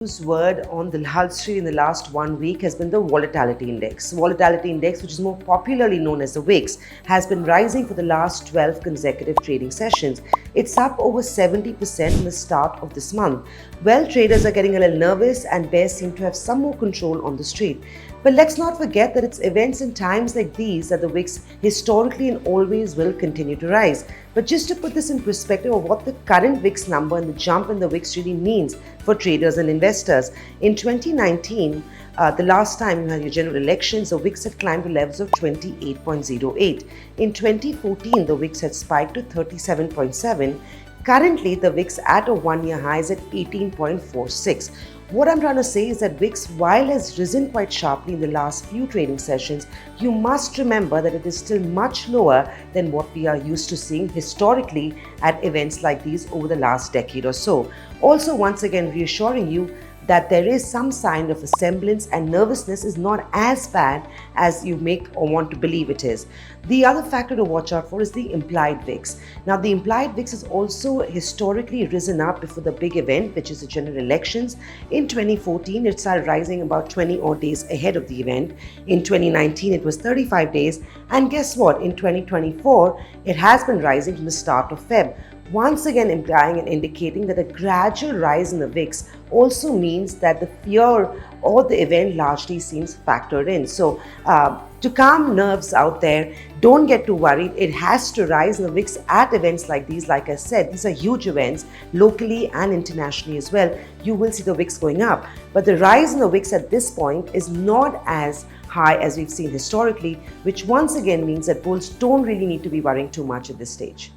News word on the Hull Street in the last 1 week has been the volatility index. Volatility index, which is more popularly known as the VIX, has been rising for the last 12 consecutive trading sessions. It's up over 70% in the start of this month. Well, traders are getting a little nervous and bears seem to have some more control on the street. But let's not forget that it's events and times like these that the VIX historically and always will continue to rise. But just to put this in perspective of what the current VIX number and the jump in the VIX really means for traders and investors, in 2019, the last time you had your general elections, the VIX had climbed to levels of 28.08. In 2014, the VIX had spiked to 37.7. Currently, the VIX at a one-year high is at 18.46. What I'm trying to say is that VIX, while has risen quite sharply in the last few trading sessions, you must remember that it is still much lower than what we are used to seeing historically at events like these over the last decade or so. Also, once again, reassuring you that there is some sign of a semblance and nervousness is not as bad as you make or want to believe it is. The other factor to watch out for is the implied VIX. Now, the implied VIX has also historically risen up before the big event, which is the general elections. In 2014, it started rising about 20 odd days ahead of the event. In 2019, it was 35 days. And guess what? In 2024, it has been rising from the start of Feb. Once again implying and indicating that a gradual rise in the VIX also means that the fear or the event largely seems factored in. So to calm nerves out there, don't get too worried. It has to rise in the VIX at events like these. Like I said, these are huge events locally and internationally as well. You will see the VIX going up. But the rise in the VIX at this point is not as high as we've seen historically, which once again means that bulls don't really need to be worrying too much at this stage.